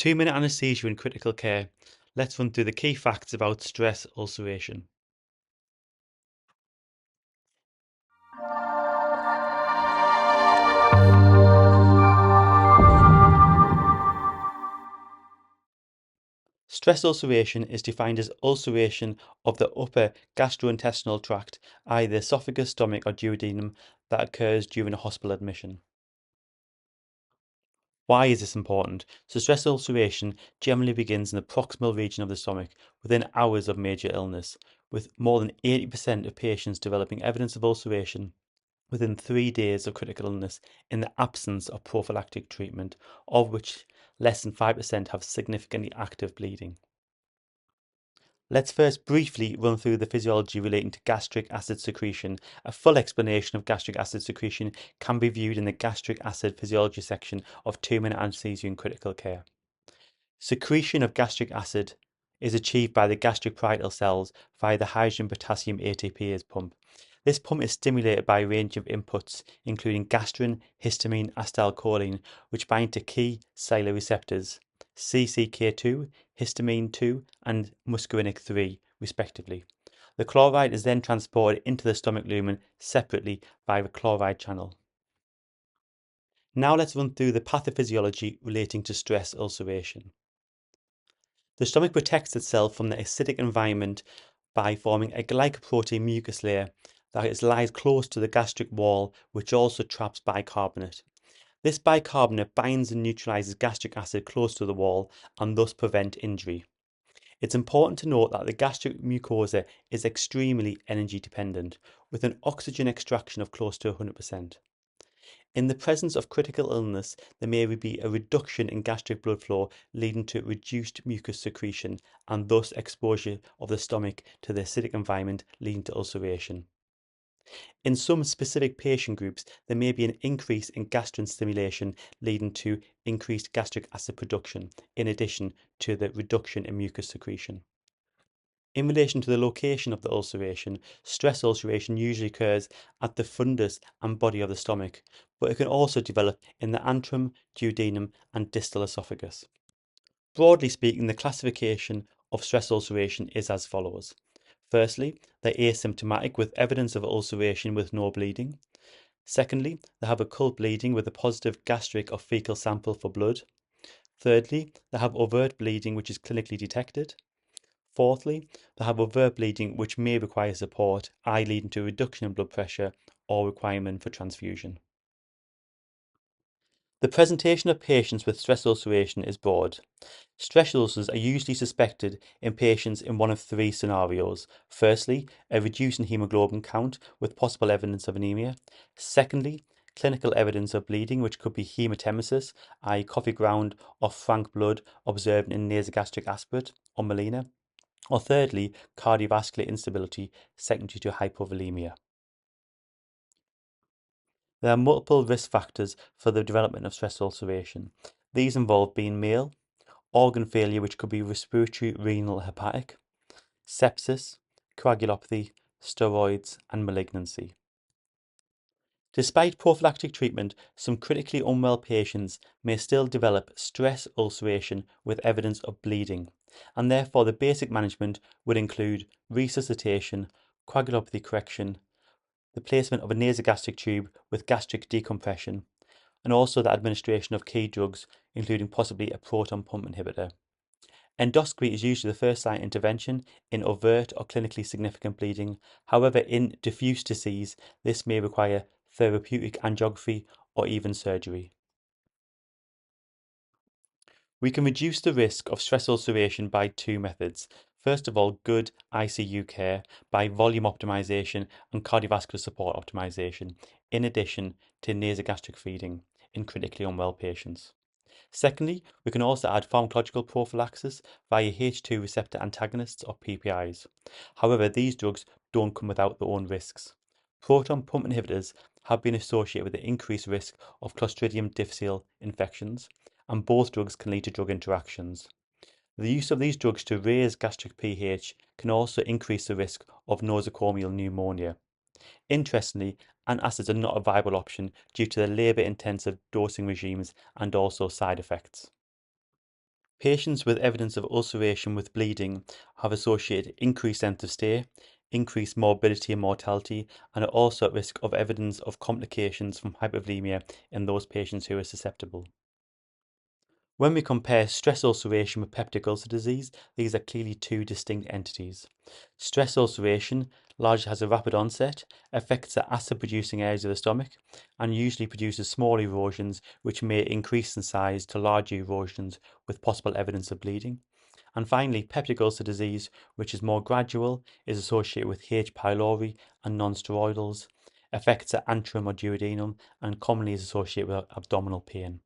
2-minute anaesthesia in critical care. Let's run through the key facts about stress ulceration. Stress ulceration is defined as ulceration of the upper gastrointestinal tract, either esophagus, stomach, or duodenum, that occurs during a hospital admission. Why is this important? So stress ulceration generally begins in the proximal region of the stomach within hours of major illness, with more than 80% of patients developing evidence of ulceration within 3 days of critical illness in the absence of prophylactic treatment, of which less than 5% have significantly active bleeding. Let's first briefly run through the physiology relating to gastric acid secretion. A full explanation of gastric acid secretion can be viewed in the gastric acid physiology section of 2-minute anesthesia in critical care. Secretion of gastric acid is achieved by the gastric parietal cells via the hydrogen potassium ATPase pump. This pump is stimulated by a range of inputs, including gastrin, histamine, acetylcholine, which bind to key cellular receptors, CCK2, histamine 2, and muscarinic 3, respectively. The chloride is then transported into the stomach lumen separately by the chloride channel. Now let's run through the pathophysiology relating to stress ulceration. The stomach protects itself from the acidic environment by forming a glycoprotein mucus layer that lies close to the gastric wall, which also traps bicarbonate. This bicarbonate binds and neutralizes gastric acid close to the wall and thus prevent injury. It's important to note that the gastric mucosa is extremely energy dependent, with an oxygen extraction of close to 100%. In the presence of critical illness, there may be a reduction in gastric blood flow, leading to reduced mucus secretion and thus exposure of the stomach to the acidic environment, leading to ulceration. In some specific patient groups, there may be an increase in gastrin stimulation, leading to increased gastric acid production, in addition to the reduction in mucus secretion. In relation to the location of the ulceration, stress ulceration usually occurs at the fundus and body of the stomach, but it can also develop in the antrum, duodenum, and distal esophagus. Broadly speaking, the classification of stress ulceration is as follows. Firstly, they're asymptomatic with evidence of ulceration with no bleeding. Secondly, they have occult bleeding with a positive gastric or fecal sample for blood. Thirdly, they have overt bleeding which is clinically detected. Fourthly, they have overt bleeding which may require support, i.e. leading to a reduction in blood pressure or requirement for transfusion. The presentation of patients with stress ulceration is broad. Stress ulcers are usually suspected in patients in one of three scenarios. Firstly, a reduce in hemoglobin count with possible evidence of anemia. Secondly, clinical evidence of bleeding, which could be hematemesis, i.e. coffee ground or frank blood observed in nasogastric aspirate or melena. Or thirdly, cardiovascular instability secondary to hypovolemia. There are multiple risk factors for the development of stress ulceration. These involve being male, organ failure, which could be respiratory, renal, hepatic, sepsis, coagulopathy, steroids, and malignancy. Despite prophylactic treatment, some critically unwell patients may still develop stress ulceration with evidence of bleeding, and therefore the basic management would include resuscitation, coagulopathy correction, the placement of a nasogastric tube with gastric decompression, and also the administration of key drugs, including possibly a proton pump inhibitor. Endoscopy is usually the first line intervention in overt or clinically significant bleeding. However, in diffuse disease, this may require therapeutic angiography or even surgery. We can reduce the risk of stress ulceration by two methods. First of all, good ICU care by volume optimization and cardiovascular support optimization, in addition to nasogastric feeding in critically unwell patients. Secondly, we can also add pharmacological prophylaxis via H2 receptor antagonists or PPIs. However, these drugs don't come without their own risks. Proton pump inhibitors have been associated with an increased risk of Clostridium difficile infections, and both drugs can lead to drug interactions. The use of these drugs to raise gastric pH can also increase the risk of nosocomial pneumonia. Interestingly, antacids are not a viable option due to their labour-intensive dosing regimes and also side effects. Patients with evidence of ulceration with bleeding have associated increased length of stay, increased morbidity and mortality, and are also at risk of evidence of complications from hypovolemia in those patients who are susceptible. When we compare stress ulceration with peptic ulcer disease, these are clearly two distinct entities. Stress ulceration largely has a rapid onset, affects the acid producing areas of the stomach, and usually produces small erosions which may increase in size to larger erosions with possible evidence of bleeding. And finally, peptic ulcer disease, which is more gradual, is associated with H. pylori and non-steroidals, affects the antrum or duodenum, and commonly is associated with abdominal pain.